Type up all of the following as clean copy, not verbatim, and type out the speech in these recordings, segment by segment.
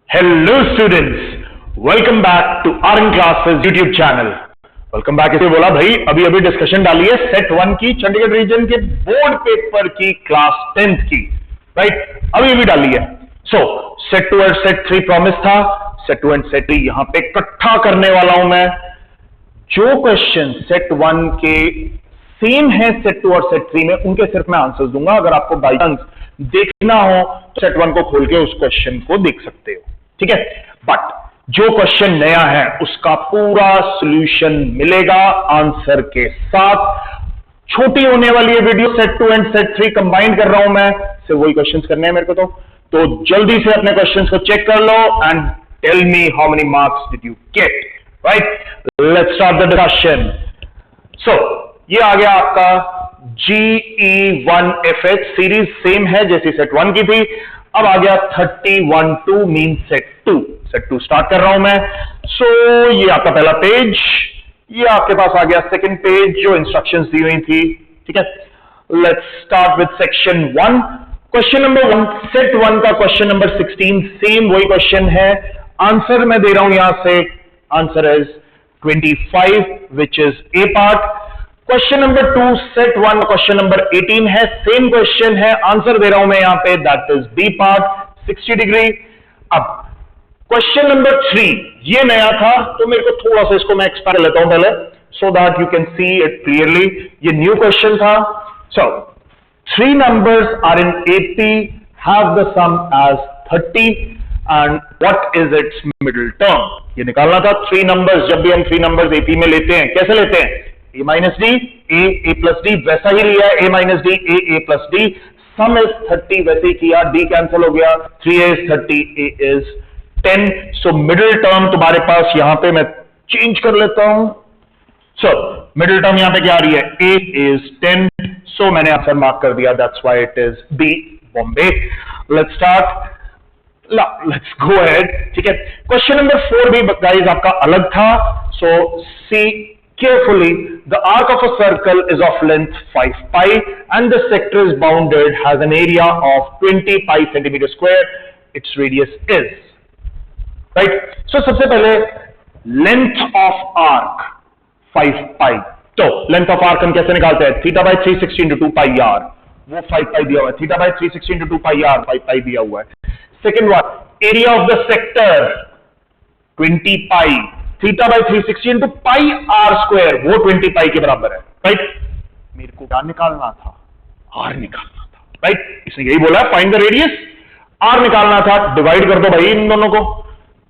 Hello students, welcome back to RN Classes YouTube channel. Welcome back इसलिए बोला भाई अभी डिस्कशन डाली है सेट 1 की चंडीगढ़ रीजन के बोर्ड पेपर की क्लास 10th की, राइट? अभी डाली है. सो सेट 2 और सेट 3 प्रॉमिस था. सेट 2 एंड सेट 3 यहां पे इकट्ठा करने वाला हूं मैं. जो क्वेश्चन सेट 1 के सेम है सेट 2 और सेट 3 में उनके सिर्फ मैं आंसर्स दूंगा. अगर आपको बाई चांस देखना हो तो सेट 1 को खोल के उस क्वेश्चन को देख सकते हो, ठीक है? बट जो क्वेश्चन नया है उसका पूरा सॉल्यूशन मिलेगा आंसर के साथ. छोटी होने वाली है video. Set 2 and set 3 combine कर रहा हूं मैं, सिर्फ वही क्वेश्चंस करने हैं मेरे को. तो जल्दी से अपने क्वेश्चंस को चेक कर लो and tell me how many marks did you get, right? Let's start the discussion. So ये आ गया आपका GE1FH सीरीज, सेम है जैसी सेट 1 की थी. अब आ गया 3012 मीन सेट 2. सेट 2 स्टार्ट कर रहा हूं मैं. सो ये आपका पहला पेज, ये आपके पास आ गया सेकंड पेज जो इंस्ट्रक्शंस दी हुई थी, ठीक है? Let's start with section 1. Question number 1, set 1 का क्वेश्चन नंबर 16, सेम वही क्वेश्चन है. आंसर मैं दे रहा हूं यहां से. Answer is 25 which is A part. Question number 2, set 1 question number 18 है. सेम क्वेश्चन है. आंसर दे रहा हूं मैं यहां पे, that is B part 60 degree. अब क्वेश्चन नंबर 3 ये नया था तो मेरे को थोड़ा सा इसको मैं एक्सप्लेन लेता हूं पहले सो that you can see it clearly. ये न्यू क्वेश्चन था. सो 3 numbers are in AP, have the sum as 30 and what is its middle term. ये निकालना था. 3 numbers, जब भी हम 3 numbers AP में लेते हैं कैसे लेते हैं? A minus D, A plus D, वैसा ही लिया है. A minus D, A plus D. Sum is 30, वैसे ही किया. D कैंसिल हो गया. 3A is 30, A is 10. So middle term तुम्हारे पास यहां पे मैं चेंज कर लेता हूं. So middle term यहां पे क्या आ रही है? A is 10. So मैंने आंसर मार्क कर दिया. That's why it is B, Bombay. Let's start. Let's go ahead. ठीक है. Question number 4 भी guys आपका अलग था. So see carefully, the arc of a circle is of length 5 pi and the sector is bounded, has an area of 20 pi centimeter square. Its radius is, right? So सबसे पहले length of arc 5 pi. तो length of arc हम कैसे निकालते हैं? Theta by 360 into 2 pi r. वो 5 pi दिया हुआ है. Theta by 360 into 2 pi r 5 pi दिया हुआ है. Second one, area of the sector 20 pi. Theta by 360 into pi r square, वो 20 pi के बराबर है, राइट? मेरे को क्या निकालना था? r निकालना था, राइट? इसने यही बोला है फाइंड द रेडियस. r निकालना था. डिवाइड कर दो भाई इन दोनों को.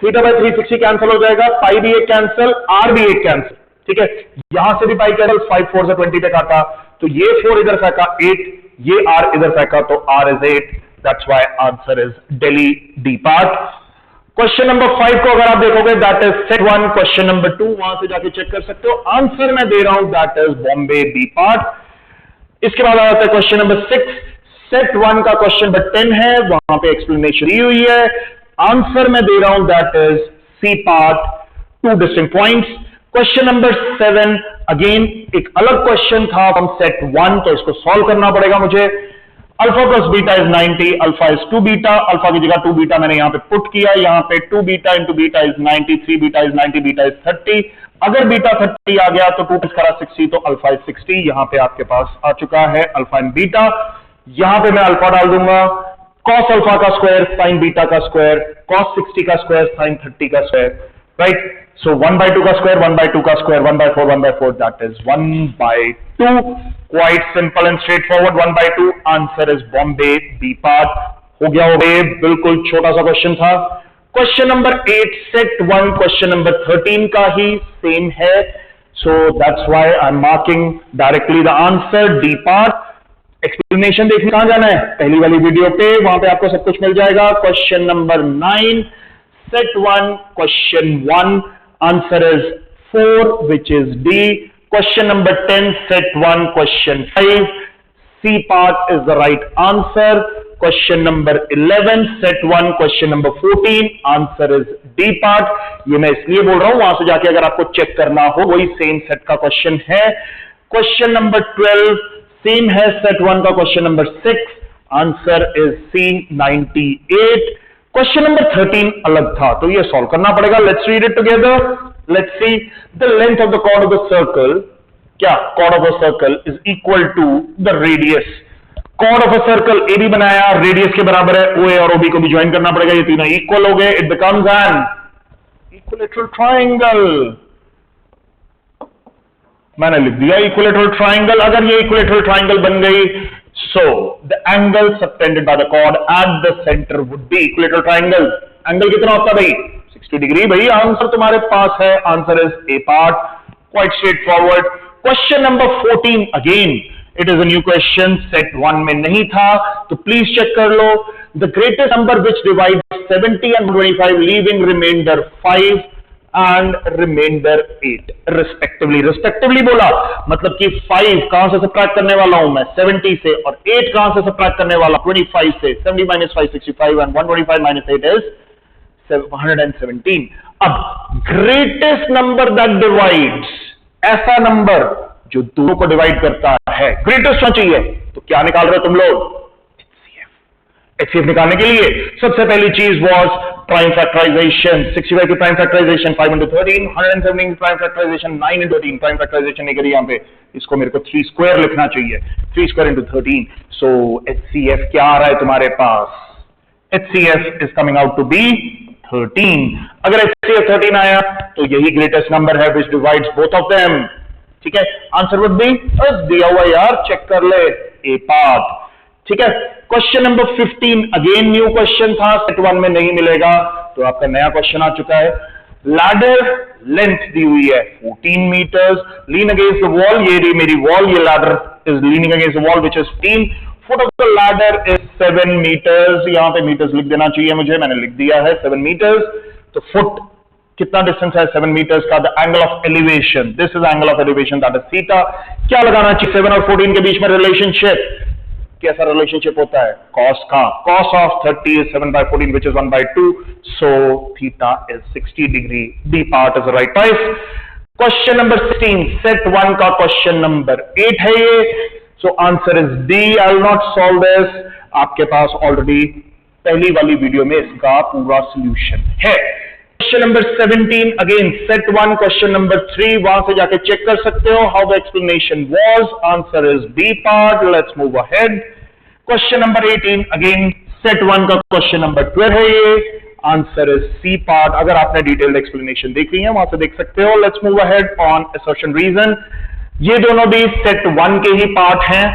थीटा बाई 360 कैंसिल हो जाएगा. पाई भी एक कैंसिल, r भी एक कैंसिल, ठीक है? यहां से भी पाई कैंसिल. 5 4 से 20 पे काटा तो ये 4 इधर फेंका 8, ये r इधर फेंका तो r is 8. That's why answer is Delhi D part. Question number 5 को अगर आप देखोगे that is set 1. Question number 2 वहां से जाके चेक कर सकते हो. आंसर मैं दे रहा हूं that is Bombay B part. इसके बाद आ जाता है क्वेश्चन नंबर 6. सेट 1 का क्वेश्चन नंबर 10 है. वहां पे एक्सप्लेनेशन दी हुई है. आंसर मैं दे रहा हूं that is C part. 2 distinct points. Question number 7 again एक अलग क्वेश्चन था फ्रॉम सेट 1 तो इसको सॉल्व करना पड़ेगा मुझे. Alpha plus beta is 90, alpha is 2 beta. Alpha की जगह 2 बीटा मैंने यहां पे पुट किया. यहां पे 2 beta into beta is 90, 3 beta is 90, beta is 30. अगर बीटा 30 आ गया तो 2 प्लस करा 60 तो अल्फा इज 60. यहां पे आपके पास आ चुका है अल्फा एंड बीटा. यहां पे मैं अल्फा डाल दूंगा. कॉस अल्फा का स्क्वायर साइन बीटा का स्क्वायर, कॉस 60 का स्क्वायर साइन 30 का स्क्वायर, राइट? So 1/2 का स्क्वायर 1/2 का square 1/4 1/4 that is 1/2. Quite simple and straightforward. 1/2. Answer is Bombay B part. हो गया बिल्कुल छोटा सा क्वेश्चन था. Question number 8 set 1 question number 13 का ही सेम है. So that's why I'm marking directly the answer D part. Explanation देखने कहां जाना है? पहली वाली वीडियो पे, वहां पे आपको सब कुछ मिल जाएगा. Question number 9 set 1 question 1. Answer is 4 which is D. Question number 10 set 1 question 5. C part is the right answer. Question number 11 set 1 question number 14. Answer is D part. ये मैं इसलिए बोल रहा हूं वहां से जाके अगर आपको चेक करना हो वही सेम सेट का क्वेश्चन है. क्वेश्चन नंबर 12 सेम है सेट 1 का question number 6. Answer is C 98. Question number 13 अलग था, तो ये सॉल्व करना पड़ेगा। Let's read it together. Let's see the length of the chord of the circle. क्या chord of a circle is equal to the radius. Chord of a circle A B बनाया, radius के बराबर है, ओ ए और O B को भी join करना पड़ेगा, ये तीनों इक्वल हो गए, it becomes N equilateral triangle. मैंने लिख दिया इक्विलैटरल ट्रायंगल। अगर ये इक्विलैटरल ट्रायंगल बन गई, so the angle subtended by the chord at the center would be equilateral triangle. Angle कितना होता है भाई? 60 डिग्री। भाई आंसर तुम्हारे पास है, answer is A part, quite straightforward. Question number 14 again it is a new question, set 1 में नहीं था, तो प्लीज चेक कर लो। The greatest number which divide 70 and 25 leaving remainder 5 and remainder 8 respectively। Respectively बोला मतलब कि 5 कहां से सब्ट्रैक्ट करने वाला हूं मैं? 70 से, और 8 कहां से सब्ट्रैक्ट करने वाला? 25 से। 70 minus 5 65 and 125 minus 8 is 117। अब ग्रेटेस्ट नंबर दैट डिवाइड्स, ऐसा नंबर जो दोनों को डिवाइड करता है, ग्रेटेस्ट होना चाहिए। तो क्या निकाल रहे हो तुम लोग? HCF निकालने के लिए सबसे पहली चीज वाज प्राइम फैक्टराइजेशन। 65 की प्राइम फैक्टराइजेशन 5 into 13, 117 की prime factorisation 9 into 13। Prime factorisation नहीं करी यहां पे, इसको मेरे को 3 स्क्वायर लिखना चाहिए, 3 स्क्वायर into 13। सो HCF क्या आ रहा है तुम्हारे पास? HCF is coming out to be 13। अगर HCF 13 आया तो यही ग्रेटेस्ट नंबर है विच डिवाइड्स बोथ ऑफ देम। ठीक है, आंसर वुड बी, दिया हुआ यार, चेक कर ले, ए पार्ट। ठीक है, question number 15 again new question था, सेट 1 में नहीं मिलेगा, तो आपका नया क्वेश्चन आ चुका है। लैडर लेंथ दी हुई है 14 metres, lean against the wall, ये रही मेरी वॉल, ये ladder is leaning against the wall which is 15 foot of the ladder is 7 metres. यहां पे मीटर्स लिख देना चाहिए मुझे, मैंने लिख दिया है 7 मीटर्स। तो फुट कितना डिस्टेंस है 7 मीटर्स का? The angle of elevation, this is angle of elevation, that is theta. क्या लगाना चाहिए? 7 और 14 के बीच में रिलेशनशिप, कैसा रिलेशनशिप होता है? कॉस का, cos of 30 is 7/14 which is 1/2, so theta is 60 degree। B part is the right choice। Question number 16 set 1 का क्वेश्चन नंबर 8 है ये, so answer is D। I will not solve this, आपके पास already पहली वाली video में इसका पूरा solution है। Question number 17 again set 1 question number 3, वहां से जाके चेक कर सकते हो how the explanation was. Answer is B part. Let's move ahead. Question number 18 again set 1 का क्वेश्चन नंबर 12 है ये, आंसर इज सी पार्ट। अगर आपने डिटेल्ड एक्सप्लेनेशन देखी है वहां से देख सकते हो। Let's move ahead on assertion reason. ये दोनों भी सेट 1 के ही पार्ट हैं।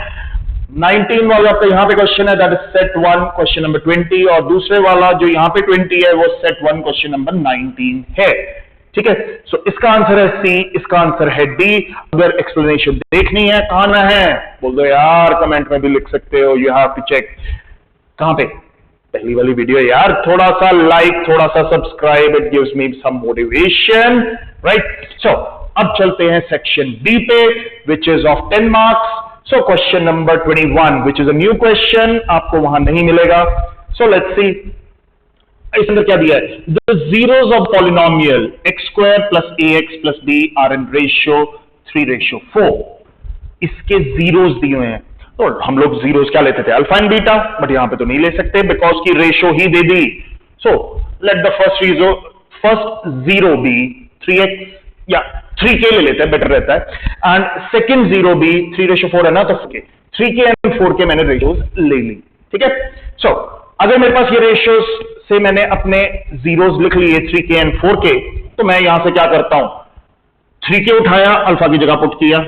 19 वाला आपका यहां पे क्वेश्चन है, that is set 1 question number 20, और दूसरे वाला जो यहां पे 20 है वो सेट 1 क्वेश्चन नंबर 19 है। ठीक है, सो इसका आंसर है सी, इसका आंसर है डी। अगर एक्सप्लेनेशन देखनी है, कहां है बोल दो यार, कमेंट में भी लिख सकते हो। यू हैव टू चेक कहां पे? पहली वाली वीडियो यार। थोड़ा सा लाइक, थोड़ा सा subscribe, it gives me some motivation, right. So अब चलते हैं सेक्शन बी पे, which is of 10 marks. So question number 21 which is a new question, आपको वहां नहीं मिलेगा। So let's see, इस अंदर क्या दिया है? The zeros of polynomial x square plus ax plus b are in ratio 3:4। इसके जीरोस दिए हुए हैं, तो हम लोग जीरोस क्या लेते थे? अल्फा एंड बीटा, बट यहां पे तो नहीं ले सकते बिकॉज की ratio he they the. So let the first zero be 3x या 3k ले लेते हैं, बेटर रहता है। एंड सेकंड जीरो भी 3:4 है ना, तो 3k एंड 4k मैंने रेशियोज ले ली। ठीक है, सो अगर मेरे पास ये रेशियोज से मैंने अपने जीरोस लिख लिए 3k एंड 4k, तो मैं यहां से क्या करता हूं? 3k उठाया, अल्फा की जगह पुट किया,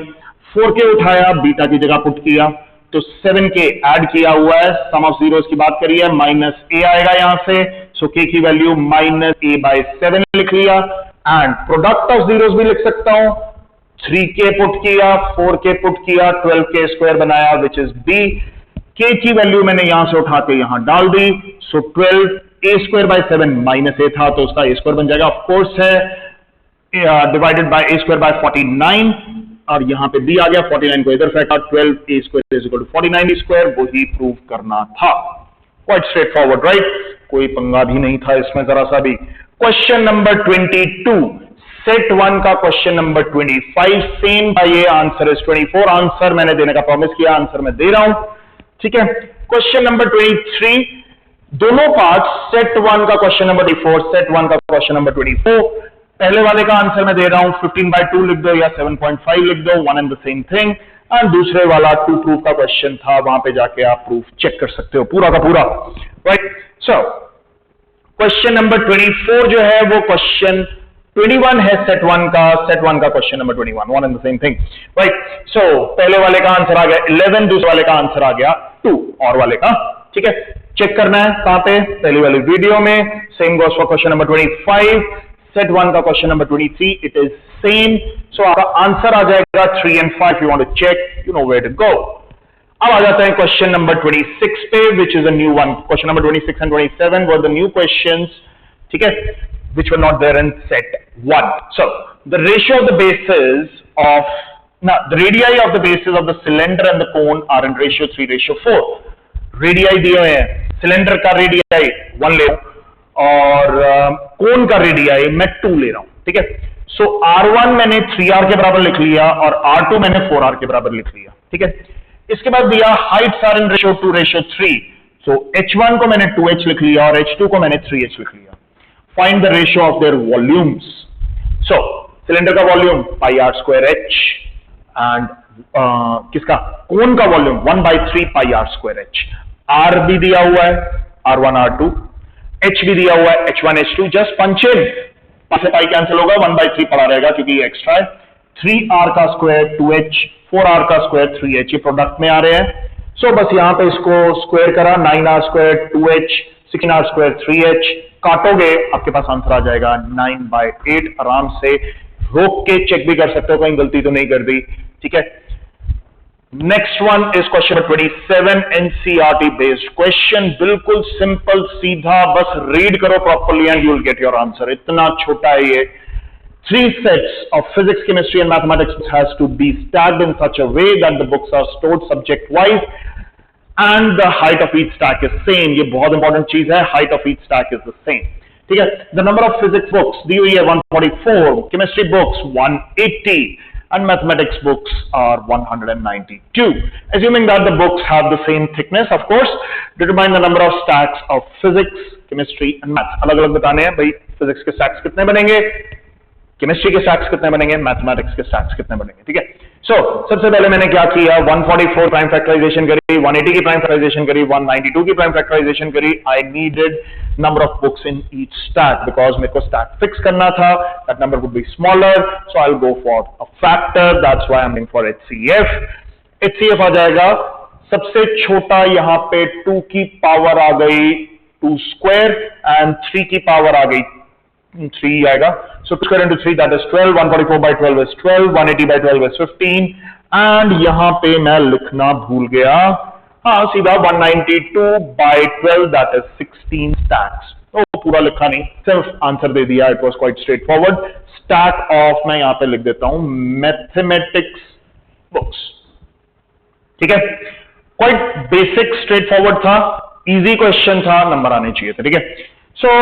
4k उठाया, बीटा की जगह पुट किया, तो 7k ऐड किया हुआ है, सम ऑफ जीरोस की बात करिए, माइनस a आएगा यहां से, सो k की वैल्यू -a/7 लिख लिया। एंड प्रोडक्ट ऑफ जीरोस भी लिख सकता हूं, 3k पुट किया, 4k पुट किया, 12k स्क्वायर बनाया विच इज b। k की वैल्यू मैंने यहां से उठा के यहां डाल दी, सो 12a² माइनस a था, तो उसका a² बन जाएगा, ऑफकोर्स है डिवाइडेड बाय a²/49, और यहां पे b आ गया, 49 को इधर फेंका, 12a² 49 वही प्रूव करना था। क्वाइट स्ट्रेट फॉरवर्ड, राइट, कोई पंगा भी नहीं था इसमें जरा सा भी। क्वेश्चन नंबर 22 सेट 1 का क्वेश्चन नंबर 25 सेम का ये, आंसर इज 24। आंसर मैंने देने का प्रॉमिस किया, आंसर मैं दे रहा हूं। ठीक है, क्वेश्चन नंबर 23 दोनों पार्ट सेट 1 का क्वेश्चन नंबर 24, सेट 1 का क्वेश्चन नंबर 24। पहले वाले का आंसर मैं दे रहा हूं 15/2 लिख दो या 7.5 लिख दो, one and the same thing. And दूसरे वाला 2 प्रूफ का क्वेश्चन था, वहां पे जाके आप प्रूफ चेक कर सकते हो पूरा का पूरा, राइट। सो क्वेश्चन नंबर 24 जो है वो क्वेश्चन 21 है सेट 1 का question number 21, one and the same thing, right. So पहले वाले का आंसर आ गया 11, दूसरे वाले का आंसर आ गया 2 और वाले का, ठीक है। चेक करना है कहां पे, पहली वाली वीडियो में। Same goes for question number 25, set 1 का question number 23, it is same. So आपका आंसर आ जाएगा 3 and 5। You want to check, you know where to go. अब आ जाते हैं क्वेश्चन नंबर 26 पे, which is a new one. Question number 26 and 27 were the new questions, ठीक है, which were not there in set 1. So the ratio of the bases of, now the radii of the bases of the cylinder and the cone are in ratio 3:4. Radii दिए हुए हैं, cylinder का radii 1 ले रहा हूं और कोन का radii मैं 2 ले रहा हूं, ठीक है। सो R1 मैंने 3R के बराबर लिख लिया और R2 मैंने 4R के बराबर लिख लिया, ठीक है। इसके बाद दिया heights are in ratio 2:3। So H1 को मैंने 2H लिख लिया और H2 को मैंने 3H लिख लिया। Find the ratio of their volumes. So cylinder का वॉल्यूम πr²h एंड किसका, कोन का वॉल्यूम 1/3 πr²h। R भी दिया हुआ है R1 R2, H भी दिया हुआ है H1 H2। जस्ट पंच इन, से पाई कैंसिल होगा, 1/3 पड़ा रहेगा क्योंकि ये एक्स्ट्रा है। 3R का स्क्वायर 2H, 4R का स्क्वायर 3H, ये प्रोडक्ट में आ रहे हैं। सो बस यहां पे इसको स्क्वायर करा, 9R² 2H, 16R² 3H, काटोगे आपके पास आंसर आ जाएगा 9/8। आराम से रोक के चेक भी कर सकते हो, कहीं गलती तो नहीं कर दी, ठीक है। Next one is question 27, NCERT based question, बिल्कुल सिंपल सीधा, बस रीड करो properly and you will get your answer. इतना छोटा है ये। 3 sets of physics, chemistry and mathematics has to be stacked in such a way that the books are stored subject wise and the height of each stack is same। ये बहुत important चीज है, height of each stack is the same, ठीक है। The number of physics books दी हुई है 144, chemistry books 180 and mathematics books are 192. Assuming that the books have the same thickness, of course, determine the number of stacks of physics, chemistry and maths। अलग अलग बताने हैं भाई, physics के stacks कितने बनेंगे, केमिस्ट्री के स्टैक्स कितने बनेंगे, मैथमेटिक्स के स्टैक्स कितने बनेंगे, ठीक है। सो सबसे पहले मैंने क्या किया, 144 प्राइम फैक्टराइजेशन करी, 180 की प्राइम फैक्टराइजेशन करी, 192 की प्राइम फैक्टराइजेशन करी। I needed number of books in each stack because मेरे को स्टैक फिक्स करना था, that number would be smaller, so I will go for a factor, that's why I am going for HCF। HCF आ जाएगा सबसे छोटा, यहां पे 2 की पावर आ गई 2 स्क्वायर एंड 3 की पावर आ गई 3 आएगा। So 2 square into 3 that is 12, 144/12 is 12, 180/12 is 15 and यहां पे मैं लिखना भूल गया, हाँ सीधा 192/12 that is 16 stacks। तो पूरा लिखा नहीं, सिर्फ आंसर दे दिया, it was quite straight forward. Stack of मैं यहां पे लिख देता हूं मैथमेटिक्स बुक्स, ठीक है। क्वाइट बेसिक स्ट्रेट फॉरवर्ड था, इजी क्वेश्चन था, नंबर आने चाहिए थे, ठीक है। So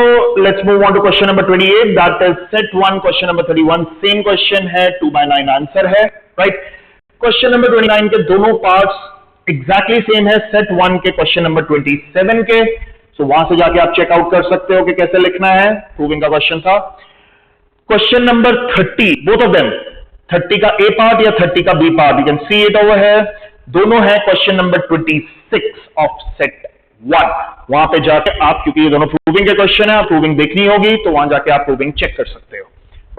let's move on to question number 28, that is set 1 question number 31, same question है, 2/9 आंसर है, right। question number 29 के दोनों parts exactly same है set 1 के question number 27 के। so वहां से जाके आप चेक आउट कर सकते हो कि कैसे लिखना है, प्रूविंग का क्वेश्चन था। question number 30, both of them, 30 का A पार्ट या 30 का B part, you can see it over here, दोनों है question number 26 of set 1। वहां पे जाके आप, क्योंकि ये दोनों प्रूविंग के क्वेश्चन है, आप प्रूविंग देखनी होगी तो वहां जाके आप प्रूविंग चेक कर सकते हो,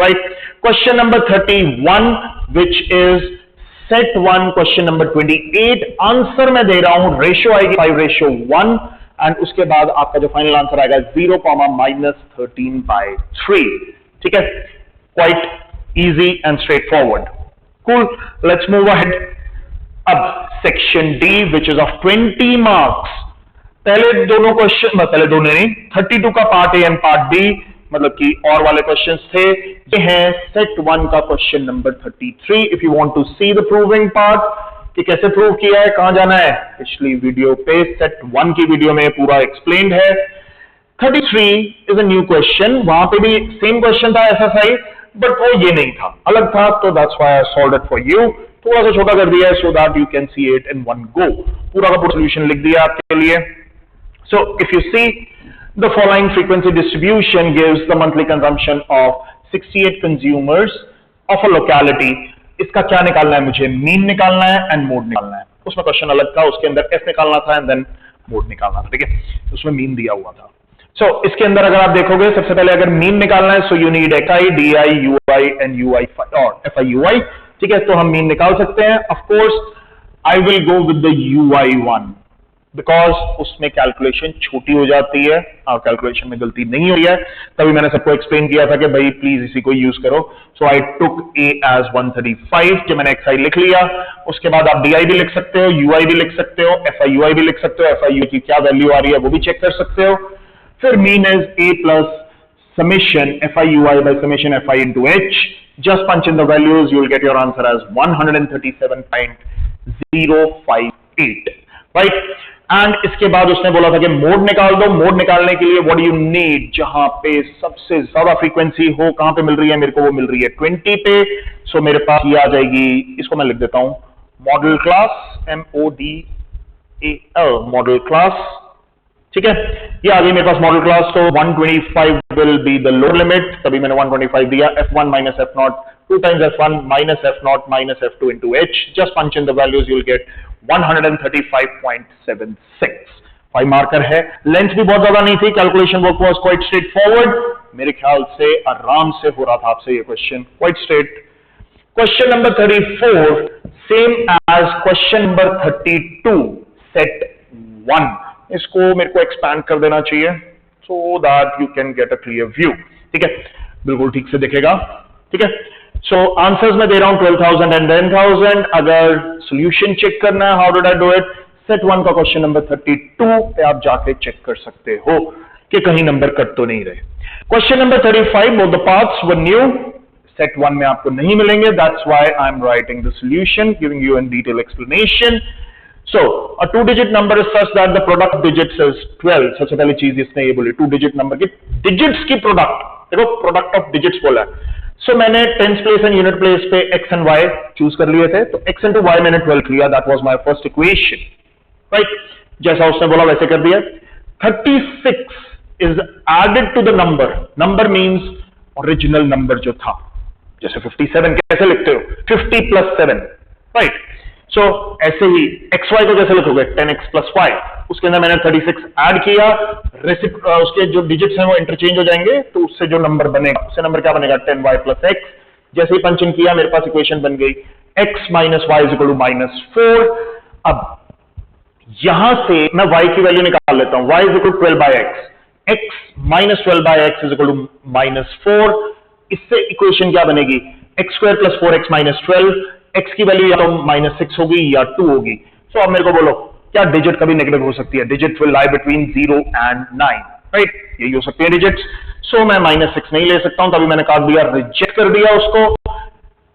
right. Question number 31 which is set 1 question number 28, answer मैं दे रहा हूं, रेशियो आएगी 5:1 एंड उसके बाद आपका जो फाइनल आंसर आएगा 0, -13/3, ठीक है। Quite easy and straight forward, cool. Let's move ahead. अब section D which is of 20 marks. पहले दोनों क्वेश्चन, पहले दोनों नहीं, 32 का part A and part B, मतलब कि और वाले क्वेश्चंस थे। ये है सेट 1 का question number 33। If you want to see the proving part कि कैसे प्रूव किया है, कहां जाना है, पिछली वीडियो पे सेट 1 की वीडियो में पूरा एक्सप्लेन्ड है। 33 इज अ न्यू क्वेश्चन, वहां पे भी सेम क्वेश्चन था SSI, बट वो ये नहीं था, अलग था, तो that's why I solved it for you. थोड़ा सा छोटा कर दिया है सो that you can see it in one go. पूरा का पूरा सोल्यूशन लिख दिया आपके लिए, So if you see the following frequency distribution gives the monthly consumption of 68 consumers of a locality. इसका क्या निकालना है मुझे? मीन निकालना है एंड मोड निकालना है। उसमें क्वेश्चन अलग था, उसके अंदर एफ निकालना था एंड देन मोड निकालना था, ठीक है? उसमें मीन दिया हुआ था। सो इसके अंदर अगर आप देखोगे, सबसे पहले अगर मीन निकालना है, so you need XI, DI, UI and UI और FI UI, ठीक है? तो हम मीन निकाल सकते हैं। Of course I will go with the UI one because उसमें कैलकुलेशन छोटी हो जाती है और कैलकुलेशन में गलती नहीं हुई है। तभी मैंने सबको एक्सप्लेन किया था कि भाई प्लीज इसी को यूज करो। सो आई टुक A एज 135, जो मैंने XI लिख लिया। उसके बाद आप DI भी लिख सकते हो, UI भी लिख सकते हो, FI UI भी लिख सकते हो, FI की क्या वैल्यू आ रही है वो भी चेक कर सकते हो। फिर mean is A plus summation FI UI by summation FI into H. Just punch in the values, you will get your answer as 137.058, right? And इसके बाद उसने बोला था कि मोड निकाल दो। मोड निकालने के लिए व्हाट डू यू नीड? जहां पे सबसे ज्यादा फ्रीक्वेंसी हो, कहां पे मिल रही है मेरे को? वो मिल रही है 20 पे। सो मेरे पास ये आ जाएगी, इसको मैं लिख देता हूं model class, MODAL model class, ठीक है? ये आ गई मेरे पास मॉडल क्लास। तो 125 will be the lower limit, तभी मैंने 125 दिया। F1 minus F0, 2 times F1 minus F0 minus F2 into H. Just punch in the values, you will get 135.76। 5 marker है। लेंथ भी बहुत ज्यादा नहीं थी, calculation work was quite straight forward. मेरे ख्याल से आराम से हो रहा था आपसे ये question, quite straight. Question number 34 same as question number 32 set 1। इसको मेरे को एक्सपैंड कर देना चाहिए so that you can get a clear view, ठीक है? बिल्कुल ठीक से दिखेगा, ठीक है? सो आंसर्स में दे रहा हूं 12,000 एंड 10,000। अगर सोल्यूशन चेक करना है, how did I do it? Set 1 का क्वेश्चन नंबर 32 पे आप जाके चेक कर सकते हो कि कहीं नंबर कट तो नहीं रहे। Question number 35 both the parts were new. Set 1 में आपको नहीं मिलेंगे, that's why I am writing the solution, giving you in detail explanation. So, a 2-digit number is such that the product digits is 12. सबसे पहली चीज इसने ये बोली, 2-digit number की digits की प्रोडक्ट, देखो प्रोडक्ट ऑफ डिजिट्स बोला है। सो मैंने tens place and unit place पे x एंड y चूज कर लिए थे, तो x इंटू y मैंने 12 लिया, that was my first equation, right? जैसा उसने बोला वैसे कर दिया। 36 is added to the number, number means original number जो था। जैसे 57 कैसे लिखते हो? 50 प्लस 7, राइट? सो ऐसे ही XY को कैसे लिखोगे? 10x plus y। उसके अंदर मैंने 36 ऐड किया, उसके जो डिजिट्स हैं वो इंटरचेंज हो जाएंगे, तो उससे जो नंबर बनेगा, उससे नंबर क्या बनेगा? 10y plus x। जैसे ही पंच इन किया मेरे पास इक्वेशन बन गई x minus y is equal to -4। अब यहां से मैं y की वैल्यू निकाल लेता हूं, y is equal to 12 by x, x minus 12 by x is equal to -4। इससे इक्वेशन क्या बनेगी? x square plus 4x minus 12। x की वैल्यू या तो -6 होगी या 2 होगी। सो अब मेरे को बोलो क्या डिजिट कभी नेगेटिव हो सकती है? Digit will lie between 0 and 9, right? यही हो सकती है डिजिट्स। सो मैं -6 नहीं ले सकता हूं, तभी मैंने काट दिया, रिजेक्ट कर दिया उसको।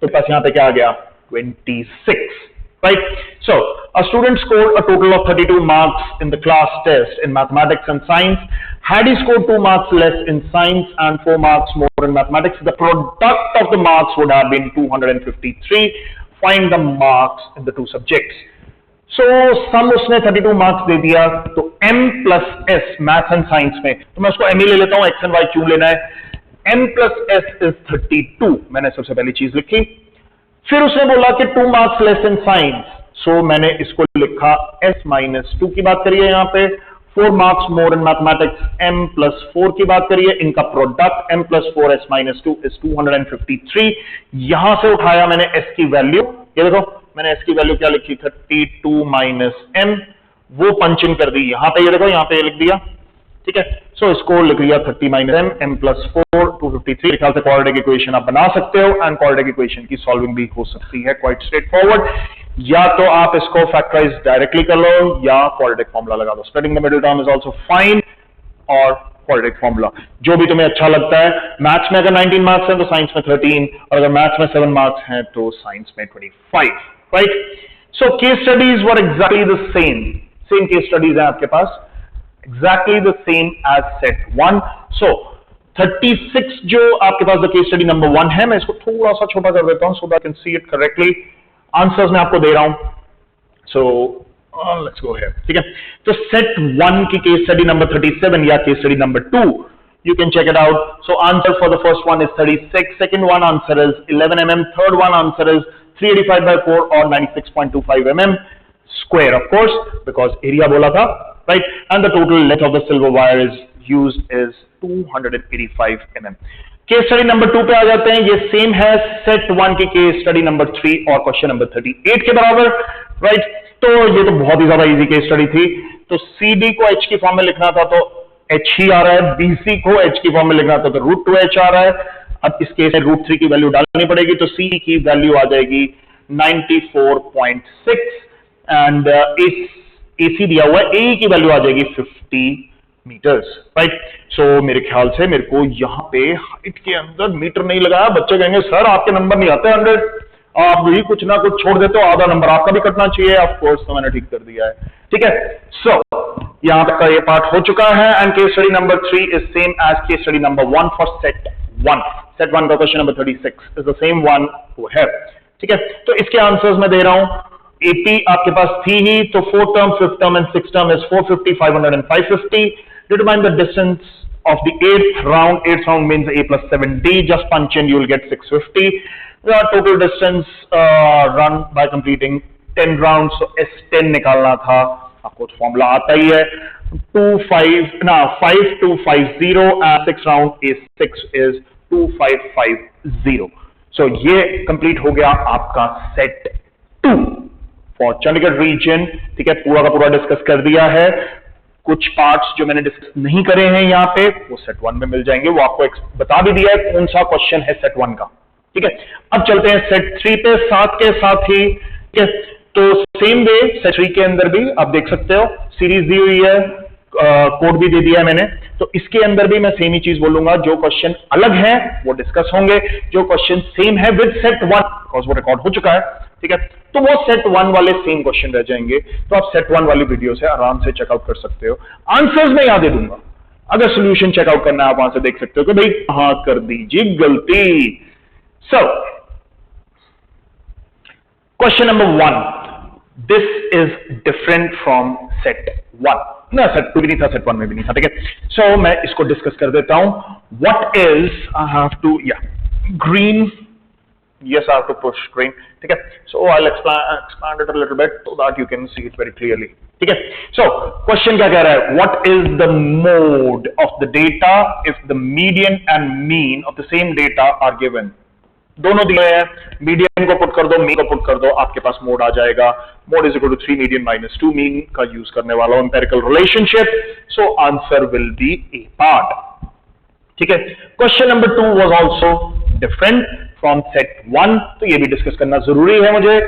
तो पास यहां पे क्या आ गया? 26, right? So, a student scored a total of 32 marks in the class test in mathematics and science. Had he scored 2 marks less in science and 4 marks more in mathematics, the product of the marks would have been 253. Find the marks in the 2 subjects. So, sum उसने 32 marks दे दिया, तो M plus S math and science में, तो मैं उसको M ही ले लेता हूं, X एंड Y क्यों लेना है? M plus S is 32, मैंने सबसे पहली चीज लिखी। फिर उसने बोला कि 2 marks less in science, सो मैंने इसको लिखा S minus 2 की बात करिए यहां पे। 4 marks more in mathematics, M plus 4 की बात करिए, इनका product M plus 4 S minus 2 is 253। यहां से उठाया मैंने S की वैल्यू, ये देखो मैंने S की वैल्यू क्या लिखी? 32 माइनस M, वो पंच इन कर दी यहां पे, ये देखो यहां पे लिख दिया, ठीक है? सो इसको लिख लिया 30 माइनस M, M plus 4 253। ख्याल से क्वाड्रेटिक इक्वेशन आप बना सकते हो एंड क्वाड्रेटिक इक्वेशन की सॉल्विंग भी हो सकती है क्वाइट स्ट्रेट फॉरवर्ड। या तो आप इसको फैक्टराइज डायरेक्टली कर लो या क्वाड्रेटिक फॉर्मूला लगा दो। Splitting the middle term is also fine, और क्वाड्रेटिक फॉर्मूला जो भी तुम्हें अच्छा लगता है। मैथ्स में अगर 19 मार्क्स हैं तो साइंस में 13, और अगर मैथ्स में 7 मार्क्स हैं तो साइंस में 25, right? So case studies were exactly the same case studies है आपके पास, exactly the same as set 1. So 36 जो आपके पास द केस स्टडी नंबर 1 है, मैं इसको थोड़ा सा छोटा कर देता हूं so that I can see it correctly. Answers मैं आपको दे रहा हूं। सो लेट्स गो हियर, ठीक है। तो सेट 1 की केस स्टडी नंबर 37 या case study number 2, you can check it out. So answer for the first one is 36, second one answer is 11 mm, third one answer is 385 by 4 or 96.25 mm square, of course, because area bola tha, right? And the total length of the silver wire is used is 285 mm. Case study number 2 पे आ जाते हैं। ये same है set 1 की case study number 3 और question number 38 के बराबर, राइट? तो ये तो बहुत ही ज्यादा इजी केस स्टडी थी। तो CD को H की फॉर्म में लिखना था तो H ही आ रहा है, BC को H की फॉर्म में लिखना था तो √2H आ रहा है। अब इस केस में √3 की वैल्यू डालनी पड़ेगी, तो C की वैल्यू आ जाएगी 94.6 एंड AC दिया हुआ है, AE की वैल्यू आ जाएगी 50 मीटर्स, राइट? सो मेरे ख्याल से मेरे को यहां पे हाइट के अंदर मीटर नहीं लगाया। बच्चे कहेंगे सर आपके नंबर नहीं आते 100, आप भी कुछ ना कुछ छोड़ देते हो, आधा नंबर आपका भी कटना चाहिए। ऑफ कोर्स, तो मैंने ठीक कर दिया है, ठीक है। सो यहां तक का ये पार्ट हो चुका है and case study number 3 is same as case study number 1 for set 1। Set 1 का question number 36 is the same one वो है, ठीक है। तो इसके आंसर्स मैं दे रहा हूं। 80 आपके पास थी ही, तो 4th term, 5th term and 6th term is 450, 500 and 550. Determine the distance of the 8th round. 8th round means A plus 7D. Just punch in, you will get 650. The total distance run by completing 10 rounds. So S10 निकालना था, आपको तो formula आता ही है। 5250 and 6th round A6 is 2550. So ये complete हो गया आपका सेट 2 फॉर चंडीगढ़ रीजन, ठीक है। पूरा का पूरा डिस्कस कर दिया है। कुछ पार्ट्स जो मैंने डिस्कस नहीं करे हैं यहाँ पे वो सेट 1 में मिल जाएंगे। वो आपको बता भी दिया है कौन सा क्वेश्चन है सेट 1 का, ठीक है। अब चलते हैं सेट 3 पे, साथ के साथ ही, ठीक है। तो सेम वे सेट 3 के अंदर भी आप देख सकते हो सीरीज दी हुई है, कोड भी दे दिया है मैंने। तो इसके अंदर भी मैं सेम ही चीज बोलूंगा, जो क्वेश्चन अलग है वो डिस्कस होंगे, जो क्वेश्चन सेम है विद सेट 1 बिकॉज वो रिकॉर्ड हो चुका है, ठीक है, तो वो सेट 1 वाले सेम क्वेश्चन रह जाएंगे। तो आप सेट 1 वाली वीडियो से आराम से चेकआउट कर सकते हो। आंसर्स मैं यहां दे दूंगा, अगर सोल्यूशन चेकआउट करना है आप वहां से देख सकते हो कि भाई कहां कर दीजिए गलती। सो question number 1, this is different from set 1 ना, सेट 2 भी नहीं था, सेट 1 में भी नहीं था, ठीक है। सो मैं इसको डिस्कस कर देता हूं। What is, I have two, या green, yes, I have to push green, ठीक है। So I'll expand it a little bit so that you can see it very clearly, ठीक है। So question क्या कह रहा है, what is the mode of the data if the median and mean of the same data are given? दोनों दिए हैं, median को पुट कर दो, मीन को पुट कर दो, आपके पास मोड आ जाएगा। Mode is equal to 3 median minus 2 mean का यूज करने वाला हूं empirical relationship. So answer will be A part, ठीक है। Question number 2 was also different from set 1, तो ये भी डिस्कस करना जरूरी है मुझे।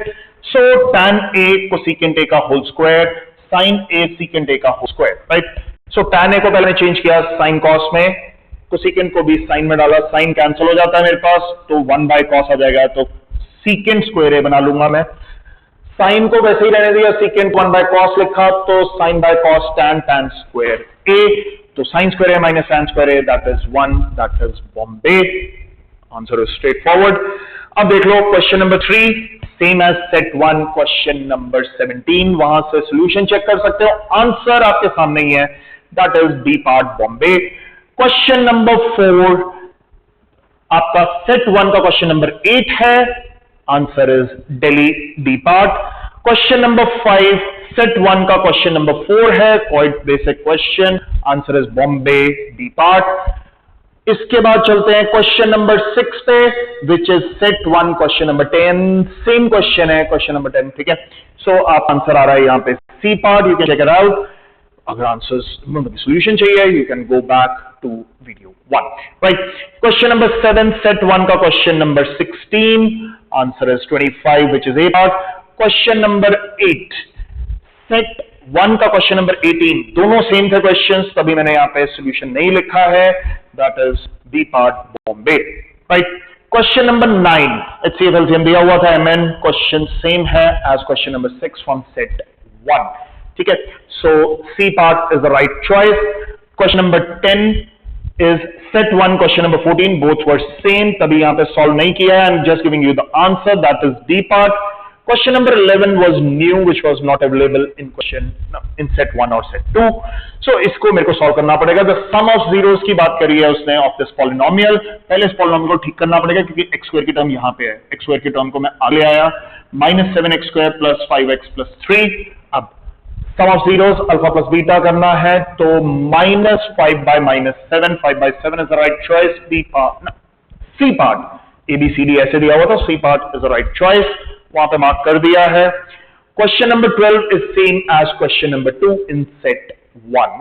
So tan A cosecant A का whole square, sin A secant A का whole square, right. So tan A को पहले चेंज किया sin cos में, कोसेकेंट को भी sin में डाला, sin कैंसिल हो जाता है मेरे पास, तो 1 बाय cos आ जाएगा, तो सेकेंट स्क्वायर A बना लूंगा मैं। sin को वैसे ही रहने दिया, सेकेंट 1 बाय cos लिखा, तो sin by cos tan square A, तो sin square A minus tan square A, that is 1, that is Bombay. Answer is straight forward. अब देख लो question number 3, same as set 1, question number 17, वहां से solution check कर सकते हो। आंसर आपके सामने ही है, that is B part Bombay. Question number 4 आपका सेट 1 का क्वेश्चन नंबर 8 है, answer is Delhi D part. Question number 5 set 1 का क्वेश्चन नंबर 4 है, quite basic question, answer is Bombay D part. इसके बाद चलते हैं क्वेश्चन नंबर 6 पे, which is set 1 question number 10, same question है क्वेश्चन नंबर 10, ठीक है। सो आप आंसर आ रहा है यहाँ पे C part, you can check it out. अगर आंसर्स सॉल्यूशन चाहिए you can go back to video 1, right. Question number 7 set 1 का question number 16, answer is 25 which is A part. Question number 8 set 1 का question number 18, दोनों same थे questions, तभी मैंने यहाँ पे सॉल्यूशन नहीं लिखा है, that is B part Bombay, right. Question number 9 HCF LCM दिया हुआ था MN, क्वेश्चन सेम है as question number 6 from set 1, ठीक है। So C part is the right choice. Question number 10 is set 1 question number 14, both were same, तभी यहां पे सॉल्व नहीं किया है, I am just giving you the answer, that is D part. Question number 11 was new, which was not available in set 1 और set 2. So इसको मेरे को solve करना पड़ेगा. The sum of zeros की बात करी है उसने of this polynomial. पहले इस polynomial को ठीक करना पड़ेगा क्योंकि x square की टर्म यहाँ पे है. x square की टर्म को मैं आगे आया -7x square plus 5x plus 3. अब sum of zeros alpha plus beta करना है तो -5 by -7. 5 by 7 is the right choice. C part ABCD ऐसे दिया हुआ था. C part is the right choice. वहां पे मार्क कर दिया है. Question number 12 is same as question number 2 in set 1.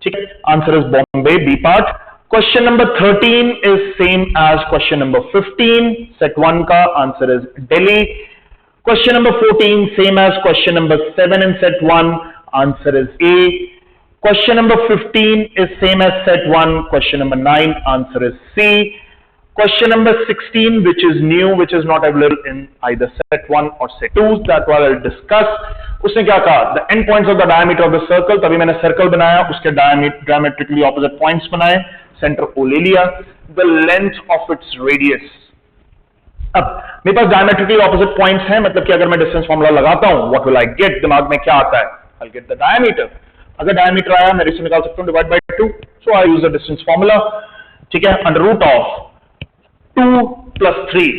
ठीक है, answer is Bombay, B part. Question number 13 is same as question number 15 set 1 का. Answer is Delhi. Question number 14 same as question number 7 in set 1. Answer is A. Question number 15 is same as set 1. Question number 9 answer is C. Question number 16, which is new, which is not available in either set 1 or set 2, that what I'll discuss. उसने क्या कहा? The end points of the diameter of the circle. तभी मैंने circle बनाया, उसके diametrically opposite points बनाए, center O ले लिया. The length of its radius. अब मेरे पास diametrically opposite points हैं, मतलब कि अगर मैं distance formula लगाता हूँ, what will I get? दिमाग में क्या आता है? I'll get the diameter. अगर diameter आया, मैं रेशियो निकाल सकता हूँ divide by 2. So I use the distance formula. ठीक है, under root of 2 plus 3,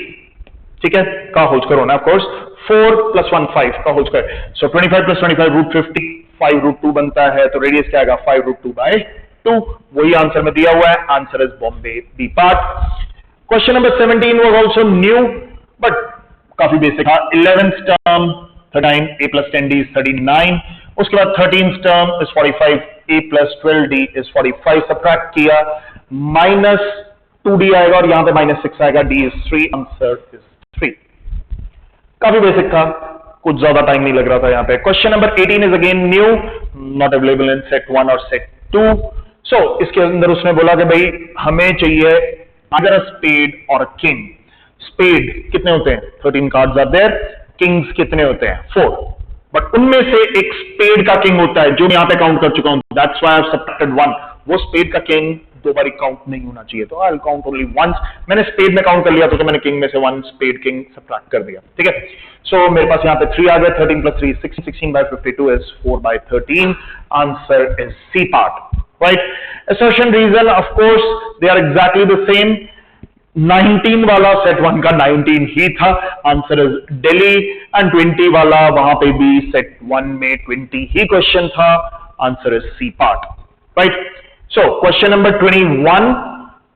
ठीक है, का होल स्क्वायर होना है, ऑफ कोर्स. 4 plus 1 5 का होल स्क्वायर. सो 25 plus 25 रूट 50, 5 रूट 2 बनता है, तो रेडियस क्या आएगा? 5 रूट 2 by 2. वही आंसर में दिया हुआ है. Answer is Bombay, B part. Question number 17 was also new but काफी बेसिक था. 11th term 39, a plus 10d is 39. उसके बाद 13th term is 45, a plus 12d is 45. Subtract किया, माइनस 2d आएगा और यहां पे -6 आएगा. d is 3. Answer is 3. काफी बेसिक था, कुछ ज्यादा टाइम नहीं लग रहा था यहां पे. Question number 18 is again new, not available in set 1 और सेट 2. सो इसके अंदर उसने बोला कि भाई हमें चाहिए अगर अ स्पेड और अ किंग. स्पेड कितने होते हैं? 13 कार्ड्स आर देयर. किंग्स कितने होते हैं? 4. बट उनमें से एक स्पेड का किंग होता है जो मैं यहां पे काउंट कर चुका हूं. That's why I have subtracted 1. वो स्पेड का किंग दो बार काउंट नहीं होना चाहिए, तो I will count only once. मैंने स्पेड में काउंट कर लिया तो मैंने किंग में से 1 स्पेड किंग सबट्रैक्ट कर दिया. ठीक है, सो मेरे पास यहां पे 3 आ गया. 13 plus 3 16. 16 by 52 is 4 by 13. Answer is C part. Right. Assertion reason of course they are exactly the same. 19 वाला सेट 1 का 19 ही था. Answer is Delhi. एंड 20 वाला वहां पे भी सेट 1 में 20 ही क्वेश्चन था. Answer is C part. Right. So question number 21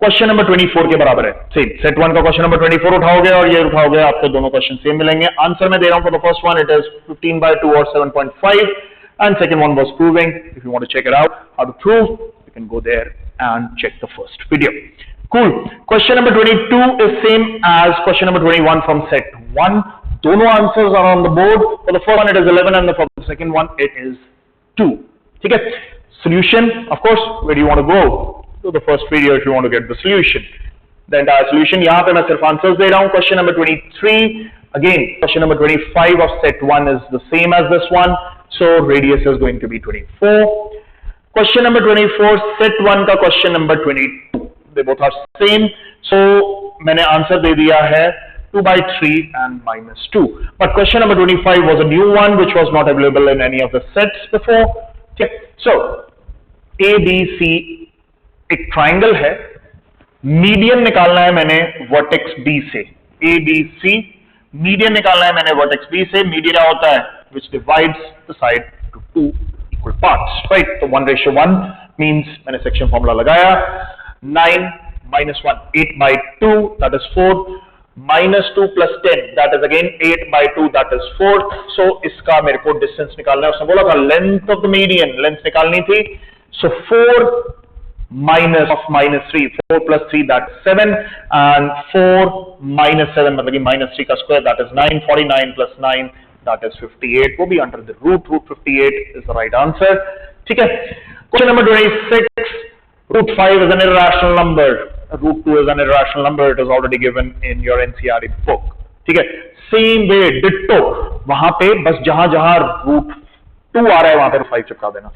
question number 24 के बराबर है. सेट 1 का क्वेश्चन नंबर 24 उठाओगे और ये उठाओगे, आपको दोनों क्वेश्चन सेम मिलेंगे. आंसर मैं दे रहा हूं for the first one it is 15 by 2 or 7.5 and second one was proving. If you want to check it out how to prove, you can go there and check the first video. Cool. Question number 22 is same as question number 21 from set 1. दोनों answers are on the board. For the first one it is 11 and for the second one it is 2. ठीक है. Solution, of course, where do you want to go? To the first video if you want to get the solution. The entire solution. यहाँ पे मैं सिर्फ answers दे रहा हूँ. Question number 23. Again, question number 25 of set 1 is the same as this one. So radius is going to be 24. Question number 24, set 1 का question number 22. They both are same. So मैंने answer दे दिया है 2 by 3 and -2. But question number 25 was a new one which was not available in any of the sets before. Okay. So ABC एक triangle है, median निकालना है मैंने vertex B से. ABC median निकालना है मैंने वर्टेक्स B से. मीडियन क्या होता है? Which divides the side to 2 equal parts, right? तो 1:1 means मैंने सेक्शन फॉर्मूला लगाया. 9 minus 1 8 by 2 that is 4 minus 2 plus 10 that is again 8 by 2 that is 4. So इसका मेरे को डिस्टेंस निकालना है. उसने बोला था length of the median, length निकालनी थी. So 4 minus of -3, 4 plus 3 that's 7 and 4 minus 7 मतलब कि -3 का square that is 9. 49 plus 9 that is 58. वो भी under the root 58 is the right answer. ठीक है. Question number 26. Root 5 is an irrational number. Root 2 is an irrational number. It is already given in your NCERT book. ठीक है. Same way, ditto. वहां पे बस जहां जहां root 2 आ रहा है वहां पर 5 चिपका देना.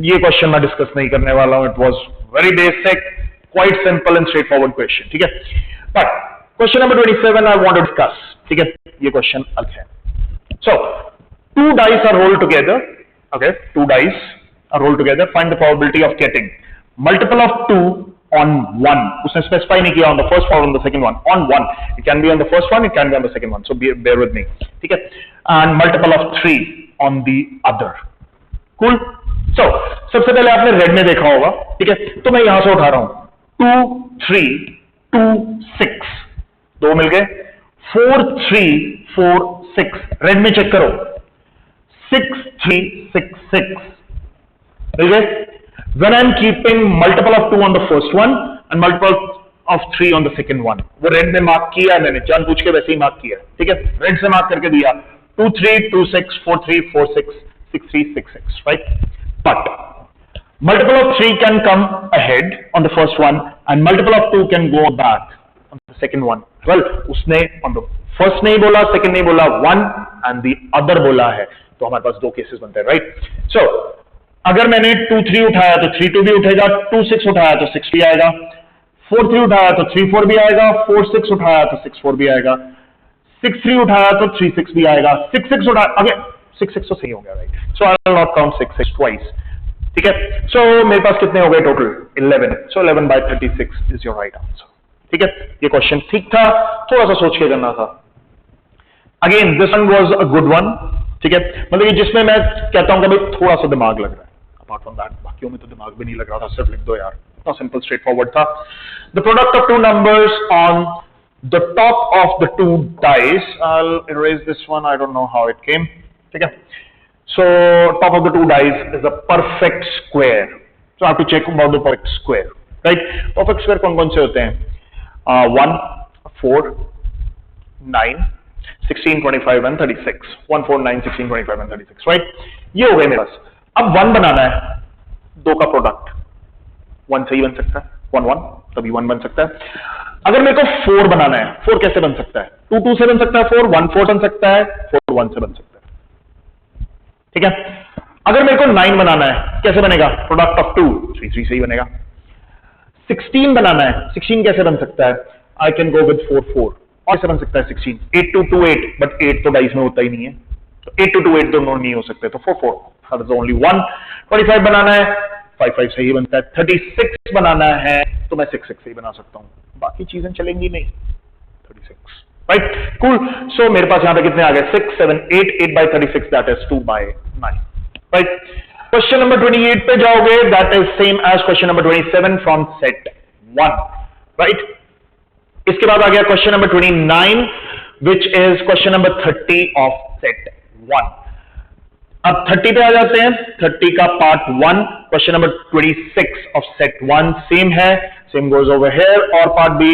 ये क्वेश्चन मैं डिस्कस नहीं करने वाला हूं. It was very basic, quite simple and straight forward question. ठीक है. But question number 27 I want to discuss. ठीक है, ये क्वेश्चन अलग है. So, two dice are rolled together. Okay, two dice are rolled together. Find the probability of getting multiple of 2 on 1. उसने specify नहीं किया on the first or on the second one. On 1. It can be on the first one, it can be on the second one. So bear with me. ठीक है? And multiple of 3 on the other. Cool? So, सबसे पहले आपने red में देखा होगा, ठीक है? तो मैं यहां से उठा रहा हूं 2 3 2 6 दो मिल गए 4 3 4 6 रेड में चेक करो 6 3 6 6 मिल गए when I'm keeping multiple of 2 on the first one and multiple of 3 on the second one वो रेड में मार्क किया है मैंने जानबूझ के वैसे ही मार्क किया ठीक है रेड से मार्क करके दिया 2 3 2 6 4 3 4 6 6 3 6 6 right but multiple of 3 can come ahead on the first one and multiple of 2 can go back on the second one well उसने on the first नहीं बोला second नहीं बोला 1 and the other बोला है तो हमारे पास दो केसेस बनते हैं राइट सो अगर मैंने 2 3 उठाया तो 3 2 भी उठेगा 2 6 उठाया तो 6 भी आएगा 4 3 उठाया तो 3 4 भी आएगा 4 6 उठाया तो 6 4 भी आएगा 6 3 उठाया तो 3 6 भी आएगा 6 6 उठाया अगर 6 6 तो सही हो गया right so I will not count 6 6 twice ठीक है सो मेरे पास कितने हो गए total 11 so 11 by 36 is your right answer ठीक है ये क्वेश्चन ठीक था थोड़ा सा सोच के करना था again this one was a good one ठीक है मतलब कि जिसमें मैं कहता हूं कि भाई थोड़ा सा दिमाग लग रहा है अपार्ट फ्रॉम दैट बाकियों में तो दिमाग भी नहीं लग रहा था सिर्फ लिख दो यार इतना सिंपल स्ट्रेट फॉरवर्ड था the product of two numbers on the top of the two dice I will erase this one I don't know how it came ठीक है so top of the two dice is a perfect square so I have to check about the perfect square right perfect square कौन कौन से होते हैं 1 4 9 16 25 and 36 1 4 9 16 25 and 36 right ये हो गए मेरे पास अब 1 बनाना है दो का प्रोडक्ट 1 से ही बन सकता है 1 1 तभी 1 बन सकता है अगर मेरे को 4 बनाना है 4 कैसे बन सकता है 2 2 से बन सकता है 4 1 4 बन सकता है 4 1 से बन सकता है ठीक है अगर मेरे को 9 बनाना है कैसे बनेगा प्रोडक्ट ऑफ 2 3 3 से ही बनेगा 16 बनाना है 16 कैसे बन सकता है आई कैन गो विद 4 4 और कैसे बन सकता है 16 8 2 2 8 बट 8 तो डाइस में होता ही नहीं है तो 8 2 2 8 दोनों नहीं हो सकते तो 4 4 दैट इज ओनली 1 25 बनाना है 5 5 से ही बनता है 36 बनाना है तो मैं 6 6 से ही बना सकता हूं बाकी चीजें चलेंगी नहीं 36 राइट कूल सो मेरे पास यहां पे कितने आ गए 6 7 8 8 by 36 that is 2 by 9 right question number 28 पे जाओगे that is same as question number 27 from set 1 right इसके बाद आ गया question number 29 which is question number 30 of set 1 अब 30 पे आ जाते हैं 30 का part 1 question number 26 of set 1 same है सेम गोज ओवर हियर और पार्ट बी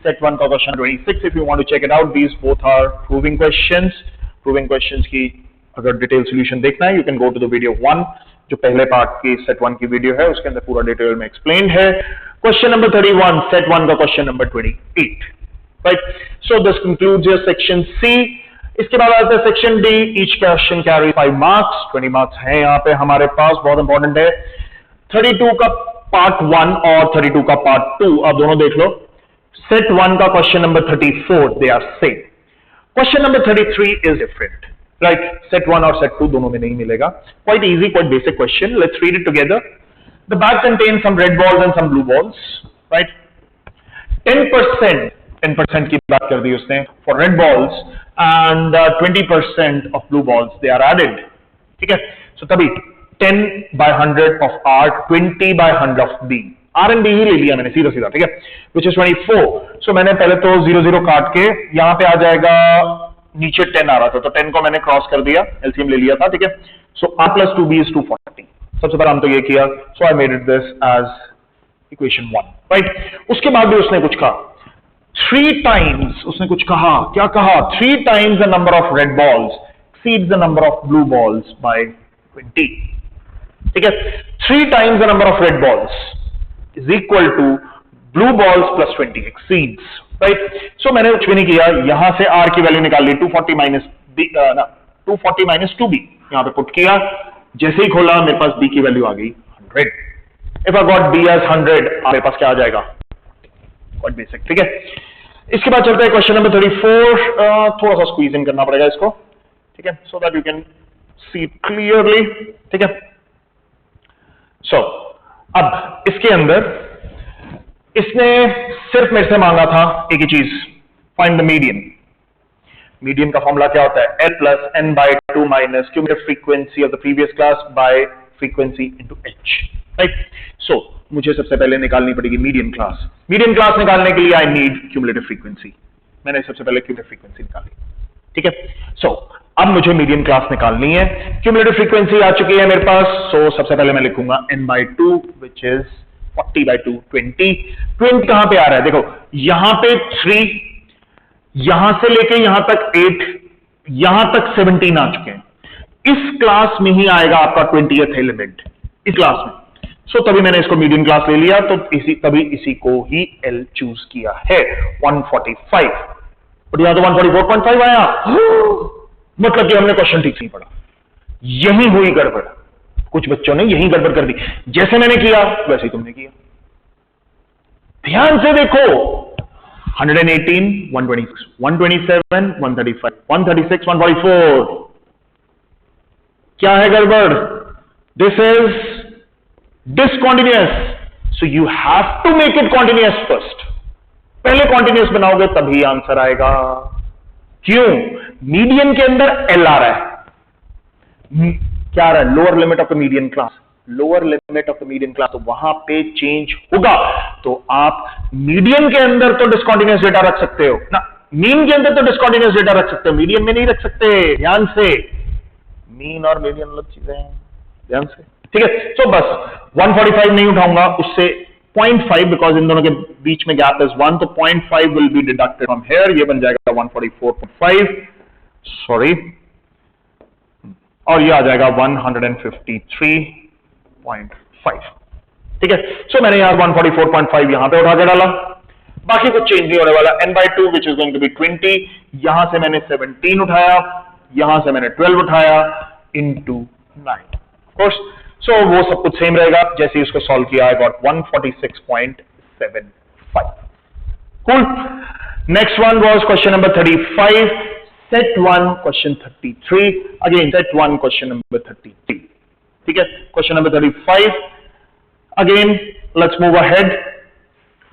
सेट 1 का question 26 if you want to check it out these both are proving questions की अगर डिटेल सॉल्यूशन देखना है you can go to the video 1 जो पहले part की सेट 1 की वीडियो है उसके अंदर पूरा डिटेल में एक्सप्लेन्ड है क्वेश्चन नंबर 31 सेट 1 का question number 28 right so this concludes your section C इसके बाद आता है section D each question carry 5 marks 20 marks हैं यहां पे हमारे पास बहुत इंपॉर्टेंट है 32 का पार्ट 1 और 32 का पार्ट 2 आप दोनों देख लो सेट 1 का question number 34 they are same question number 33 is different right set 1 और set 2 दोनों में नहीं मिलेगा quite easy quite basic question let's read it together the bag contains some red balls and some blue balls right 10% की बात कर दी उसने for red balls and 20% of blue balls they are added ठीक है so तभी 10 by 100 of R 20 by 100 of B R and B ही ले लिया मैंने सीधा ठीक है which is 24 so मैंने पहले तो 0 0 काट के यहां पे आ जाएगा नीचे 10 आ रहा था तो 10 को मैंने क्रॉस कर दिया एलसीएम ले लिया था ठीक है सो r plus 2b is 240 सबसे पहले हम तो ये किया so I made it this as equation 1 right उसके बाद भी उसने कुछ कहा 3 times उसने कुछ कहा क्या कहा 3 times the number of red balls exceeds the number of blue balls by 20 ठीक है 3 times the number of red balls is equal to blue balls plus 20 exceeds right so मैंने कुछ भी नहीं किया यहां से r की वैल्यू निकाल ली 240 माइनस 2b यहां पे पुट किया जैसे ही खोला मेरे पास b की वैल्यू आ गई 100 if I got b as 100 मेरे पास क्या आ जाएगा क्वाइट बेसिक ठीक है इसके बाद चलते हैं क्वेश्चन नंबर 34 थोड़ा सा स्क्वीज इन करना पड़ेगा इसको ठीक है, सो that you can see clearly. ठीक है, सो अब इसके अंदर इसने सिर्फ मेरे से मांगा था एक ही चीज, फाइंड द मीडियन। मीडियन का फॉर्मूला क्या होता है? L plus n by 2 minus cumulative frequency of the previous class by frequency into h, right? So मुझे सबसे पहले निकालनी पड़ेगी मीडियन क्लास। मीडियन क्लास निकालने के लिए आई नीड क्यूमुलेटिव फ्रीक्वेंसी। मैंने सबसे पहले क्यूमुलेटिव फ्रीक्वेंसी निकाली, ठीक है। सो अब मुझे मीडियन क्लास निकालनी है। क्यूमुलेटिव फ्रीक्वेंसी आ चुकी है मेरे पास, सो सबसे पहले मैं लिखूंगा n by 2 which is 40 by 2 20। 20 कहां पे आ रहा है? देखो यहां पे 3, यहां से लेके यहां तक 8, यहां तक 17 आ चुके हैं। इस क्लास में ही आएगा आपका 20th एलिमेंट, इस क्लास में। सो तभी मैंने इसको मीडियन क्लास ले लिया, तो तभी इसी को ही L चूज किया है 145। और यहां तो 144.5 आया, मतलब कि हमने क्वेश्चन ठीक नहीं पढ़ा, यही हुई गड़बड़। कुछ बच्चों ने यही गड़बड़ कर दी, जैसे मैंने किया वैसे ही तुमने किया। ध्यान से देखो, 118, 126, 127, 135, 136, 144। क्या है गड़बड़? This is discontinuous, so you have to make it continuous first. पहले कॉन्टिन्यूअस बनाओगे तभी आंसर आएगा। क्यों? मीडियन के अंदर L आ रहा है, क्या आ रहा है? Lower limit of the median class, lower limit of the median class, तो वहां पे चेंज होगा। तो आप मीडियन के अंदर तो डिसकॉन्टिन्यूअस डेटा रख सकते हो ना, मीन के अंदर तो डिसकॉन्टिन्यूअस डेटा रख सकते हो, मीडियन में नहीं रख सकते। ध्यान से, मीन और मीडियन अलग चीजें हैं, ध्यान से, ठीक है। तो बस 145 नहीं उठाऊंगा, उससे 0.5, बिकॉज इन दोनों के बीच में गैप इज 1, तो 0.5 will be deducted from here, ये बन जाएगा 144.5, सॉरी, और ये आ जाएगा 153.5, ठीक है। सो मैंने यहां 144.5 यहां पे उठा के डाला, बाकी कुछ चेंज नहीं होने वाला। n by 2 which is going to be 20, यहां से मैंने 17 उठाया, यहां से मैंने 12 उठाया, into 9, of course। सो वो सब कुछ सेम रहेगा। जैसे इसको सॉल्व किया, I got 146.75। Cool. Next one was question number 35, set 1 question 33, again set 1 question number 33, ठीक है। Question number 35, again let's move ahead.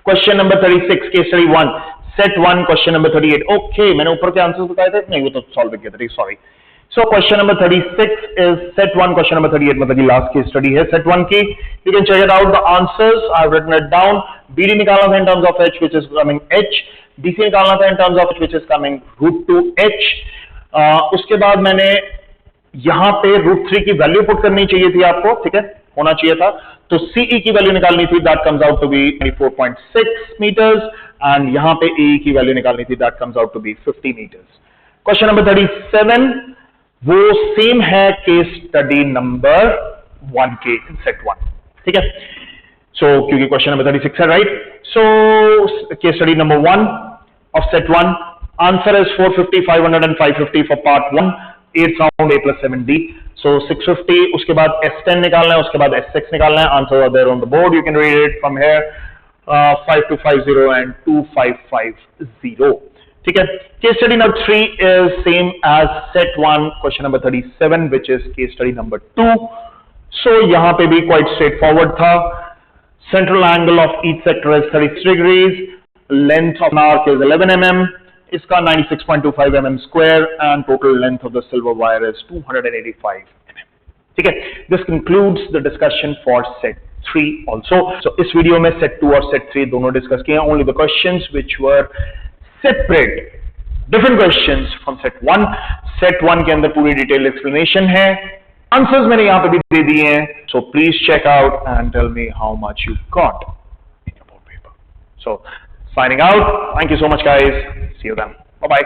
Question number 36, case study 1, set 1 question number 38। Okay, मैंने ऊपर के आंसर्स बताए थे, नहीं वो तो सॉल्व किया था, sorry. So question number 36 is set 1, question number 38 मतलब की लास्ट की स्टडी है set 1 की। You can check it out, the answers I've written it down। BD निकालना था in terms of h which is coming h, DC निकालना था in terms of h which is coming √2h। उसके बाद मैंने यहां पे √3 की वैल्यू पुट करनी चाहिए थी आपको, ठीक है, होना चाहिए था। तो CE की वैल्यू निकालनी थी, that comes out to be 24.6 meters, and यहां पे AE की वैल्यू निकालनी थी, that comes out to be 50 meters। Question number 37 वो सेम है केस स्टडी नंबर 1 के सेट 1, ठीक है। सो क्योंकि क्वेश्चन नंबर 36 है, right. So case study number 1 of set 1, answer is 450, 500 and 550 for part 1, 8 round A plus 7D। सो 650, उसके बाद S10 निकालना है, उसके बाद S6 निकालना है। Answer are there on the board, you can read it from here, 5250 and 2550, ठीक है। Case study number 3 is same as set 1 question number 37 which is case study number 2। So यहां पे भी क्वाइट स्ट्रेट फॉरवर्ड था। Central angle of each sector is 36 degrees, length of arc is 11 mm, इसका 96.25 mm square, and total length of the silver wire is 285 mm, ठीक है। This concludes the discussion for set 3 also. So इस video में set 2 और set 3 दोनों discuss किए, only the questions which were separate, different questions from set 1। Set 1 के अंदर पूरी डिटेल एक्सप्लेनेशन है, आंसर्स मैंने यहां पे भी दे दिए हैं। So please check out and tell me how much you got in your board paper. So signing out, thank you so much guys, see you then, bye bye.